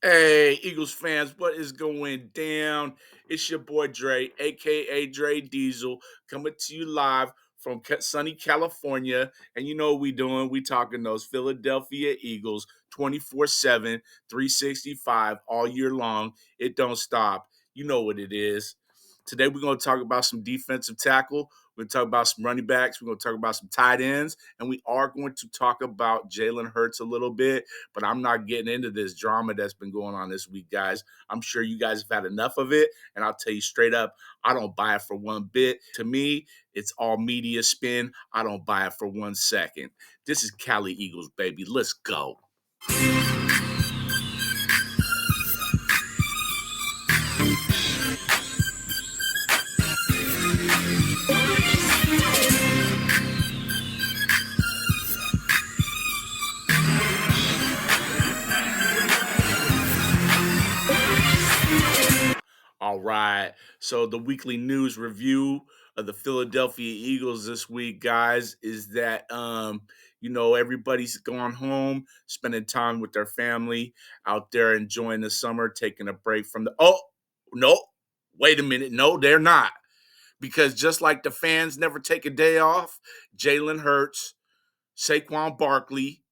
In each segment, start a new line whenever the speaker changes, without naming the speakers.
Hey, Eagles fans, what is going down? It's your boy Dre, aka Dre Diesel, coming to you live from sunny California. And you know what we doing? We talking those Philadelphia Eagles 24/7, 365 all year long. It don't stop. You know what it is. Today we're going to talk about some defensive tackle. We're going to talk about some running backs. We're going to talk about some tight ends. And we are going to talk about Jalen Hurts a little bit, but I'm not getting into this drama that's been going on this week, guys. I'm sure you guys have had enough of it. And I'll tell you straight up, I don't buy it for one bit. To me, it's all media spin. I don't buy it for 1 second. This is Cali Eagles, baby. Let's go. All right. So the weekly news review of the Philadelphia Eagles this week, guys, is that everybody's gone home, spending time with their family, out there enjoying the summer, taking a break from the no, wait a minute. No, they're not. Because just like the fans never take a day off, Jalen Hurts, Saquon Barkley,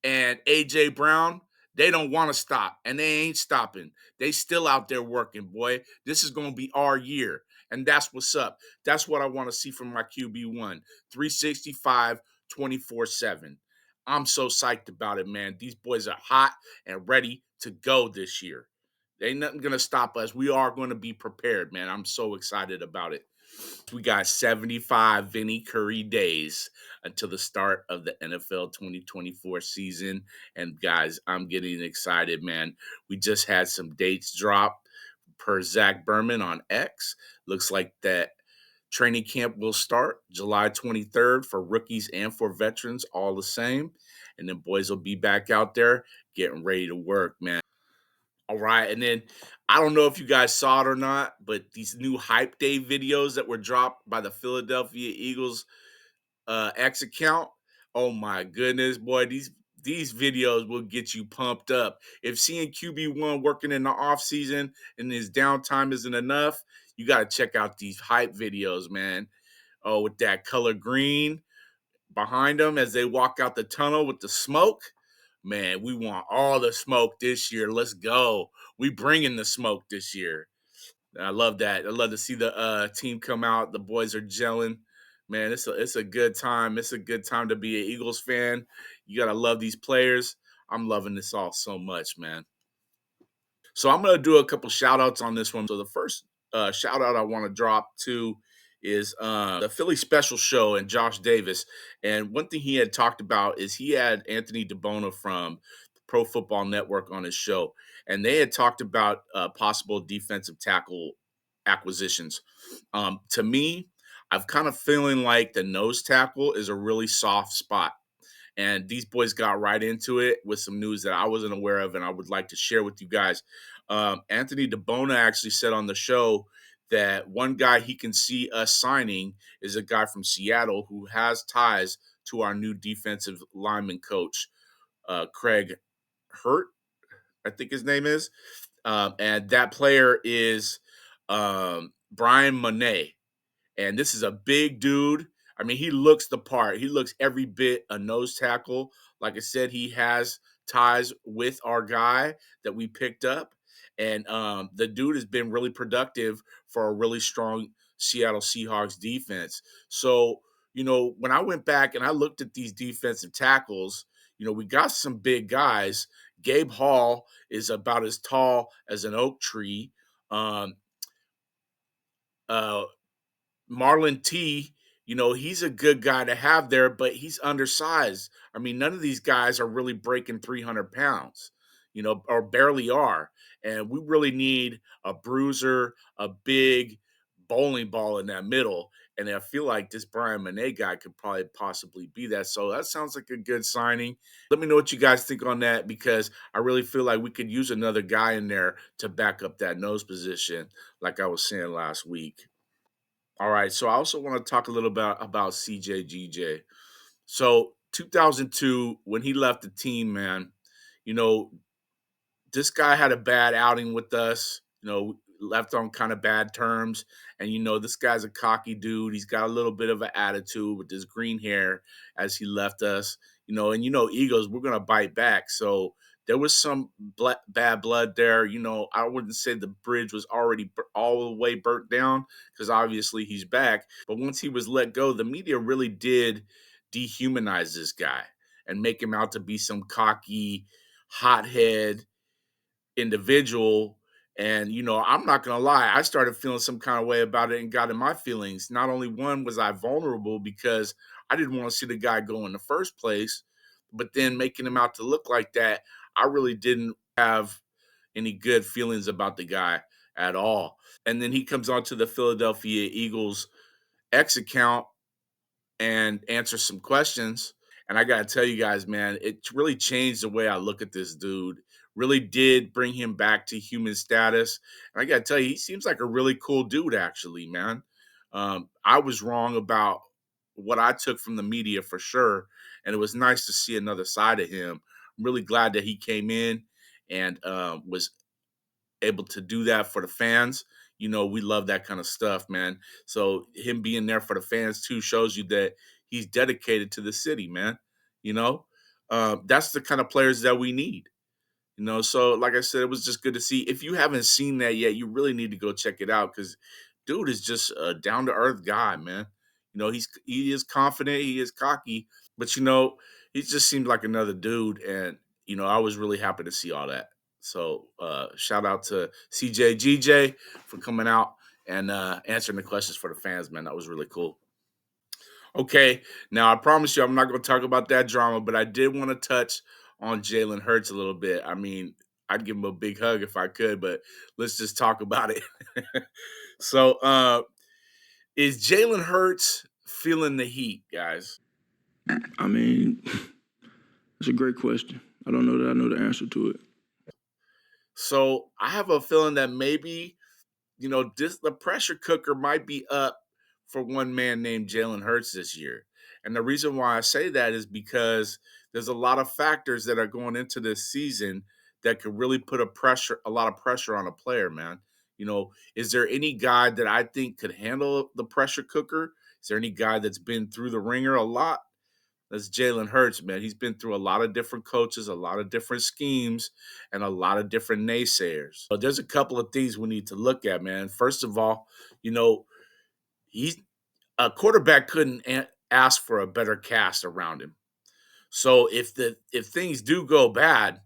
and AJ Brown, they don't want to stop, and they ain't stopping. They still out there working, boy. This is going to be our year, and that's what's up. That's what I want to see from my QB1. 365, 24/7. I'm so psyched about it, man. These boys are hot and ready to go this year. Ain't nothing going to stop us. We are going to be prepared, man. I'm so excited about it. We got 75 Vinny Curry days until the start of the NFL 2024 season. And guys, I'm getting excited, man. We just had some dates drop per Zach Berman on X. Looks like that training camp will start July 23rd for rookies and for veterans, all the same. And then boys will be back out there getting ready to work, man. All right. And then I don't know if you guys saw it or not, but these new hype day videos that were dropped by the Philadelphia Eagles X account. Oh my goodness, boy, these videos will get you pumped up. If seeing QB1 working in the offseason and his downtime isn't enough, you got to check out these hype videos, man. Oh, with that color green behind them as they walk out the tunnel with the smoke. Man, we want all the smoke this year. Let's go. We bringing the smoke this year. I love that. I love to see the team come out. The boys are gelling. Man, it's a good time. It's a good time to be an Eagles fan. You gotta love these players. I'm loving this all so much, man. So I'm gonna do a couple shout outs on this one. So the first shout out I want to drop to is the Philly Special Show and Josh Davis. And one thing he had talked about is he had Anthony DeBona from Pro Football Network on his show, and they had talked about possible defensive tackle acquisitions. To me, I've kind of feeling like the nose tackle is a really soft spot. And these boys got right into it with some news that I wasn't aware of, and I would like to share with you guys. Anthony DeBona actually said on the show that one guy he can see us signing is a guy from Seattle who has ties to our new defensive lineman coach, Craig Hurt, I think his name is. And that player is Brian Monet. And this is a big dude. I mean, he looks the part. He looks every bit a nose tackle. Like I said, he has ties with our guy that we picked up. And the dude has been really productive for a really strong Seattle Seahawks defense. So, when I went back and I looked at these defensive tackles, we got some big guys. Gabe Hall is about as tall as an oak tree. Um, uh, Marlon T, he's a good guy to have there, but he's undersized. I mean, none of these guys are really breaking 300 pounds, or barely are. And we really need a bruiser, a big bowling ball in that middle. And I feel like this Brian Monet guy could probably possibly be that. So that sounds like a good signing. Let me know what you guys think on that because I really feel like we could use another guy in there to back up that nose position, like I was saying last week. All right. So I also want to talk a little bit about CJGJ. So 2002, when he left the team, man, you know, this guy had a bad outing with us, left on kind of bad terms. And, this guy's a cocky dude. He's got a little bit of an attitude with his green hair as he left us, and, Eagles, we're going to bite back. So there was some bad blood there. I wouldn't say the bridge was already all the way burnt down because obviously he's back. But once he was let go, the media really did dehumanize this guy and make him out to be some cocky, hothead individual. And, I'm not going to lie, I started feeling some kind of way about it and got in my feelings. Not only one was I vulnerable because I didn't want to see the guy go in the first place, but then making him out to look like that, I really didn't have any good feelings about the guy at all. And then he comes onto the Philadelphia Eagles X account and answer some questions. And I got to tell you guys, man, it really changed the way I look at this dude. Really did bring him back to human status. And I got to tell you, he seems like a really cool dude, actually, man. I was wrong about what I took from the media for sure. And it was nice to see another side of him. I'm really glad that he came in and was able to do that for the fans. We love that kind of stuff, man. So him being there for the fans too shows you that he's dedicated to the city, man. You know, that's the kind of players that we need. So like I said, it was just good to see. If you haven't seen that yet, you really need to go check it out because dude is just a down to earth guy, man. He is confident, he is cocky, but he just seemed like another dude, and I was really happy to see all that. So shout out to CJ for coming out and answering the questions for the fans, man. That was really cool. Okay, now I promise you I'm not going to talk about that drama, but I did want to touch on Jalen Hurts a little bit. I mean, I'd give him a big hug if I could, but let's just talk about it. So, is Jalen Hurts feeling the heat, guys?
I mean, it's a great question. I don't know that I know the answer to it.
So I have a feeling that maybe the pressure cooker might be up for one man named Jalen Hurts this year. And the reason why I say that is because there's a lot of factors that are going into this season that could really put a lot of pressure on a player, man. Is there any guy that I think could handle the pressure cooker? Is there any guy that's been through the ringer a lot? That's Jalen Hurts, man. He's been through a lot of different coaches, a lot of different schemes, and a lot of different naysayers. But there's a couple of things we need to look at, man. First of all, he's a quarterback couldn't ask for a better cast around him. So if things do go bad,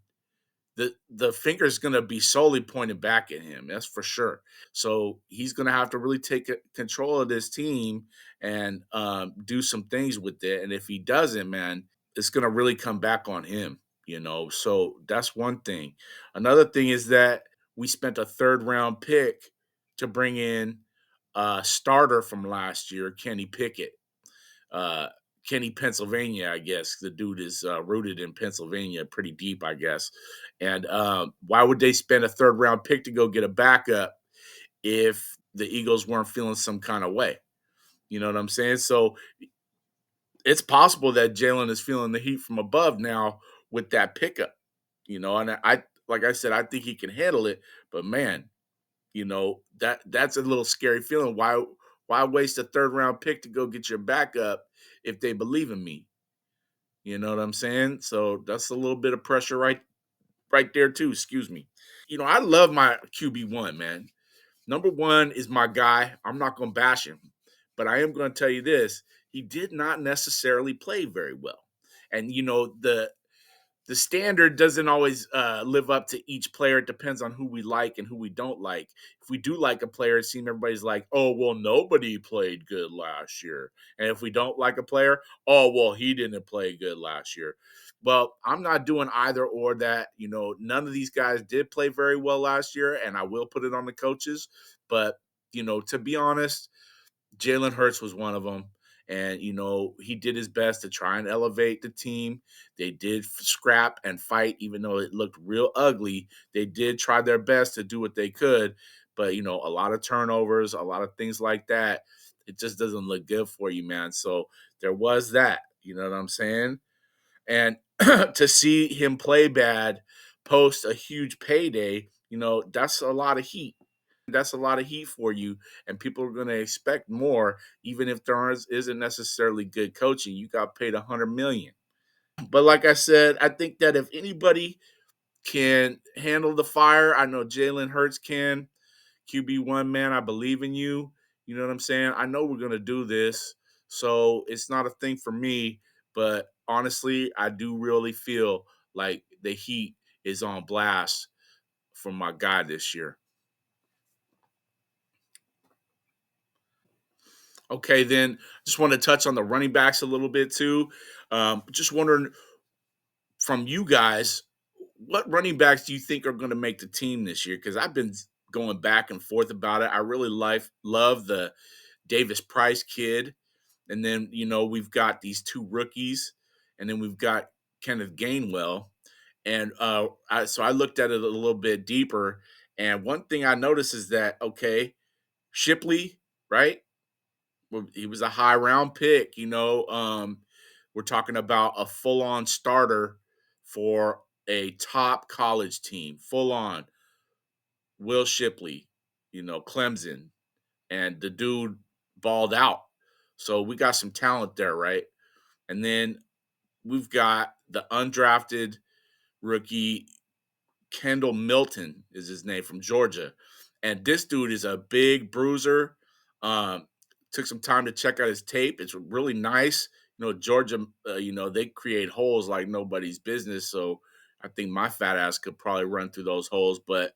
the finger's going to be solely pointed back at him. That's for sure. So he's going to have to really take control of this team and do some things with it. And if he doesn't, man, it's going to really come back on him. So that's one thing. Another thing is that we spent a third round pick to bring in a starter from last year, Kenny Pickett. Uh, Kenny, Pennsylvania, I guess. The dude is rooted in Pennsylvania pretty deep, I guess. And why would they spend a third round pick to go get a backup if the Eagles weren't feeling some kind of way? You know what I'm saying? So it's possible that Jalen is feeling the heat from above now with that pickup. And like I said, I think he can handle it. But man, that's a little scary feeling. Why waste a third round pick to go get your backup if they believe in me? You know what I'm saying? So that's a little bit of pressure right there too. Excuse me. I love my QB1, man. Number one is my guy. I'm not gonna bash him, but I am gonna tell you this. He did not necessarily play very well. And the standard doesn't always live up to each player. It depends on who we like and who we don't like. If we do like a player, it seems everybody's like, oh, well, nobody played good last year. And if we don't like a player, oh, well, he didn't play good last year. Well, I'm not doing either or that. None of these guys did play very well last year, and I will put it on the coaches. But, to be honest, Jalen Hurts was one of them. And, he did his best to try and elevate the team. They did scrap and fight, even though it looked real ugly. They did try their best to do what they could. But, a lot of turnovers, a lot of things like that, it just doesn't look good for you, man. So there was that. You know what I'm saying? And to see him play bad post a huge payday, that's a lot of heat. That's a lot of heat for you, and people are going to expect more, even if isn't necessarily good coaching. You got paid 100 million. But like I said, I think that if anybody can handle the fire, I know Jalen Hurts can. QB1, man, I believe in you. You know what I'm saying? I know we're going to do this. So it's not a thing for me. But honestly, I do really feel like the heat is on blast for my guy this year. Okay, then just want to touch on the running backs a little bit too. Just wondering from you guys, what running backs do you think are going to make the team this year? Because I've been going back and forth about it. I really love the Davis Price kid, and then we've got these two rookies, and then we've got Kenneth Gainwell, and so I looked at it a little bit deeper, and one thing I noticed is that okay, Shipley, right? Well, he was a high round pick. We're talking about a full on starter for a top college team, full on Will Shipley, Clemson, and the dude balled out. So we got some talent there, right? And then we've got the undrafted rookie Kendall Milton is his name from Georgia, and this dude is a big bruiser. Um, Took some time to check out his tape. It's really nice. Georgia. They create holes like nobody's business. So I think my fat ass could probably run through those holes. But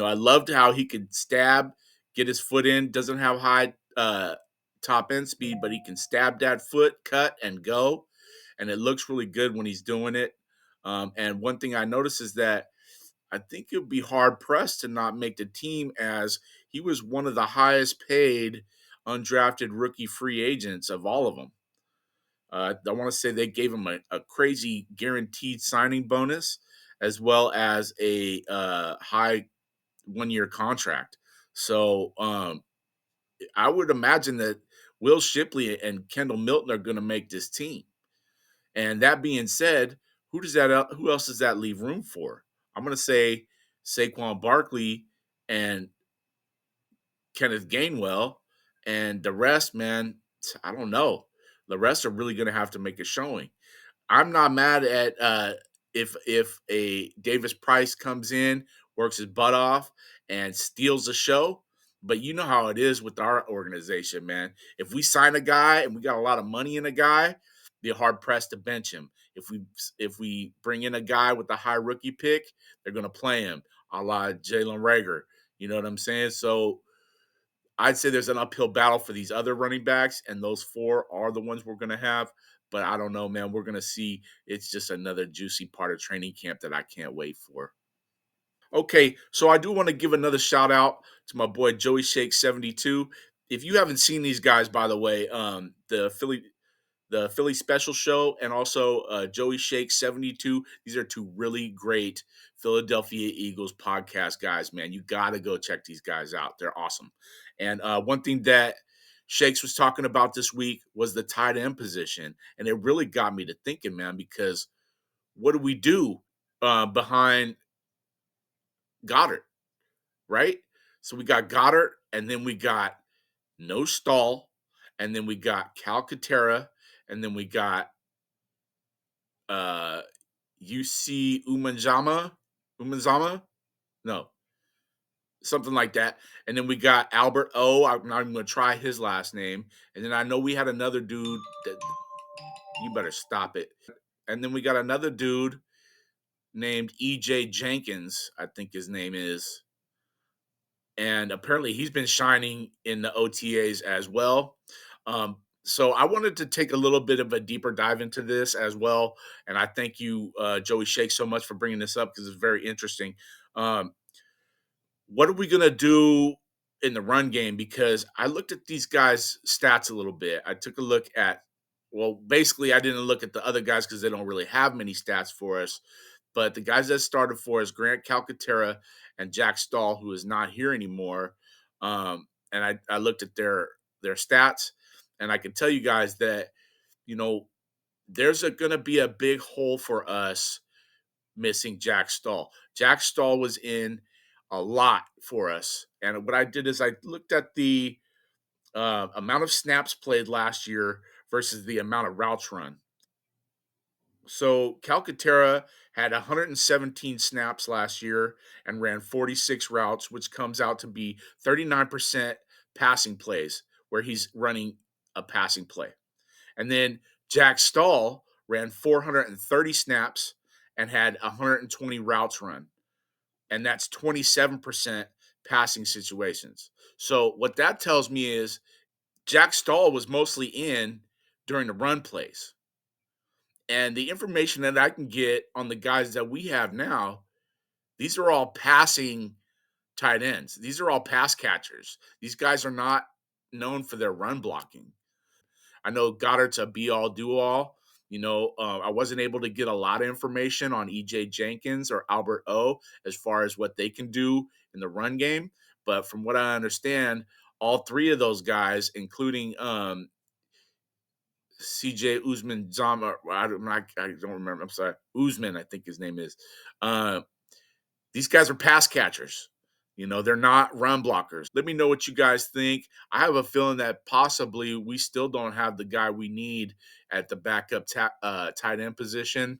I loved how he could stab, get his foot in. Doesn't have high top end speed, but he can stab that foot, cut, and go. And it looks really good when he's doing it. And one thing I noticed is that I think it would be hard pressed to not make the team as he was one of the highest paid undrafted rookie free agents of all of them. I want to say they gave him a crazy guaranteed signing bonus as well as a high 1 year contract. So I would imagine that Will Shipley and Kendall Milton are going to make this team. And that being said, who else does that leave room for? I'm going to say Saquon Barkley and Kenneth Gainwell, and the rest, man, I don't know. The rest are really going to have to make a showing. I'm not mad at if a Davis Price comes in, works his butt off, and steals the show. But you know how it is with our organization, man. If we sign a guy and we got a lot of money in a guy, be hard pressed to bench him. If we bring in a guy with a high rookie pick, they're gonna play him, a la Jalen Rager. You know what I'm saying? So I'd say there's an uphill battle for these other running backs, and those four are the ones we're going to have. But I don't know, man. We're going to see. It's just another juicy part of training camp that I can't wait for. Okay, so I do want to give another shout out to my boy Joey Shake 72. If you haven't seen these guys, by the way, the Philly Special Show, and also Joey Shake 72. These are two really great Philadelphia Eagles podcast guys, man. You got to go check these guys out. They're awesome. And one thing that Shakes was talking about this week was the tight end position. And it really got me to thinking, man, because what do we do behind Goddard, right? So we got Goddard, and then we got No Stall, and then we got Calcaterra, and then we got uh UC Umanzama? No, something like that. And then we got Albert O. I'm not even gonna try his last name. And then I know we had another dude that you better stop it. And then we got another dude named EJ Jenkins, I think his name is. And apparently he's been shining in the OTAs as well. So I wanted to take a little bit of a deeper dive into this as well, and I thank you, Joey Shake, so much for bringing this up because it's very interesting. Um, what are we gonna do in the run game? Because I looked at these guys' stats a little bit. I took a look at, well, basically, I didn't look at the other guys because they don't really have many stats for us. But the guys that started for us, Grant Calcaterra and Jack Stahl, who is not here anymore. And I looked at their stats, and I can tell you guys that you know there's going to be a big hole for us missing Jack Stahl. Jack Stahl was in a lot for us. And what I did is I looked at the amount of snaps played last year versus the amount of routes run. So Calcaterra had 117 snaps last year and ran 46 routes, which comes out to be 39% passing plays, where he's running a passing play. And then Jack Stahl ran 430 snaps and had 120 routes run. And that's 27% passing situations. So what that tells me is Jack Stahl was mostly in during the run plays. And the information that I can get on the guys that we have now, these are all passing tight ends. These are all pass catchers. These guys are not known for their run blocking. I know Goddard's a be all do all. I wasn't able to get a lot of information on EJ Jenkins or Albert O as far as what they can do in the run game. But from what I understand, all three of those guys, including CJ Usman Zama. I don't remember. I'm sorry. Usman, I think his name is. Uh, these guys are pass catchers. They're not run blockers. Let me know what you guys think. I have a feeling that possibly we still don't have the guy we need at the backup tight end position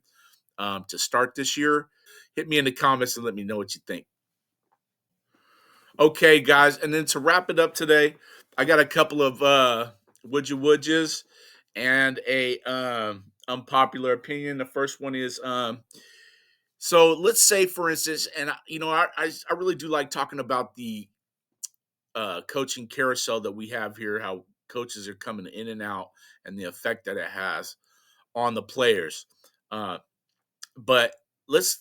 to start this year. Hit me in the comments and let me know what you think. Okay, guys, and then to wrap it up today, I got a couple of would you would yous and a unpopular opinion. The first one is so let's say for instance, and I really do like talking about the coaching carousel that we have here, how coaches are coming in and out, and the effect that it has on the players. Uh, but let's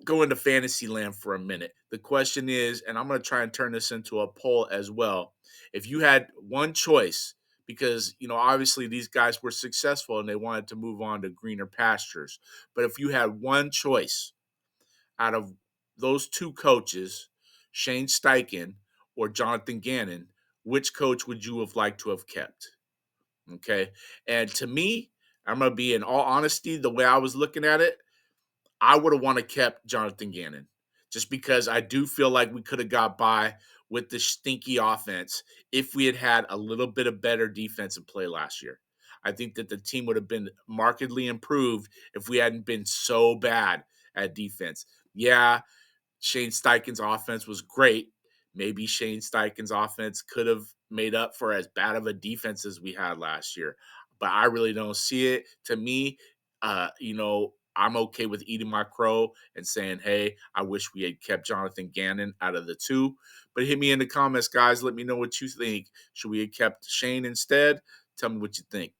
go into fantasy land for a minute. The question is, and I'm going to try and turn this into a poll as well. If you had one choice, because obviously these guys were successful and they wanted to move on to greener pastures, but if you had one choice out of those two coaches, Shane Steichen or Jonathan Gannon, which coach would you have liked to have kept? Okay, and to me, I'm going to be in all honesty, the way I was looking at it, I would have wanted kept Jonathan Gannon just because I do feel like we could have got by with the stinky offense if we had had a little bit of better defensive play last year. I think that the team would have been markedly improved if we hadn't been so bad at defense. Yeah, Shane Steichen's offense was great. Maybe Shane Steichen's offense could have made up for as bad of a defense as we had last year, but I really don't see it. To me, I'm okay with eating my crow and saying, hey, I wish we had kept Jonathan Gannon out of the two. But hit me in the comments, guys. Let me know what you think. Should we have kept Shane instead? Tell me what you think.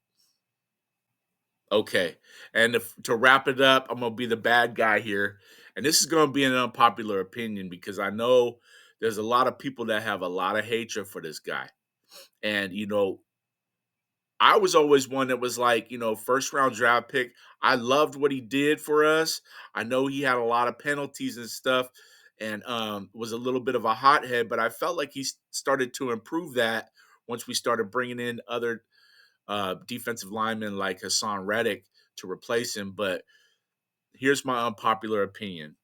Okay. And to wrap it up, I'm going to be the bad guy here. And this is going to be an unpopular opinion because I know there's a lot of people that have a lot of hatred for this guy. And, I was always one that was like, first round draft pick. I loved what he did for us. I know he had a lot of penalties and stuff and was a little bit of a hothead, but I felt like he started to improve that once we started bringing in other defensive linemen like Hassan Reddick to replace him. But here's my unpopular opinion.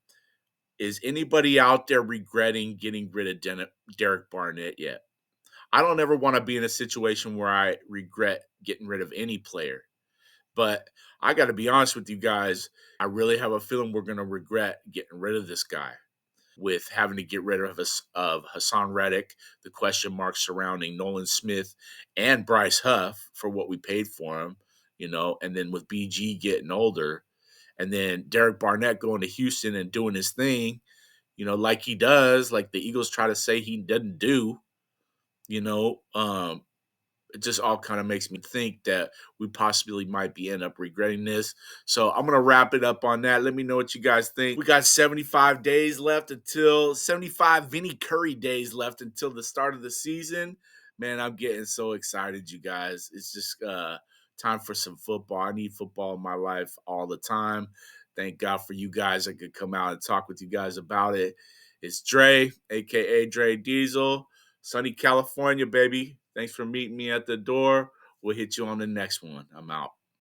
Is anybody out there regretting getting rid of Derek Barnett yet? I don't ever want to be in a situation where I regret getting rid of any player. But I got to be honest with you guys. I really have a feeling we're going to regret getting rid of this guy with having to get rid of Hassan Reddick, the question marks surrounding Nolan Smith and Bryce Huff for what we paid for him, and then with BG getting older, and then Derek Barnett going to Houston and doing his thing, like he does, like the Eagles try to say he doesn't do, you know, um, it just all kind of makes me think that we possibly might be end up regretting this. So I'm gonna wrap it up on that. Let me know what you guys think. We got 75 Vinny Curry days left until the start of the season. Man, I'm getting so excited, you guys. It's just time for some football. I need football in my life all the time. Thank God for you guys. I could come out and talk with you guys about it. It's Dre, aka Dre Diesel. Sunny California, baby. Thanks for meeting me at the door. We'll hit you on the next one. I'm out.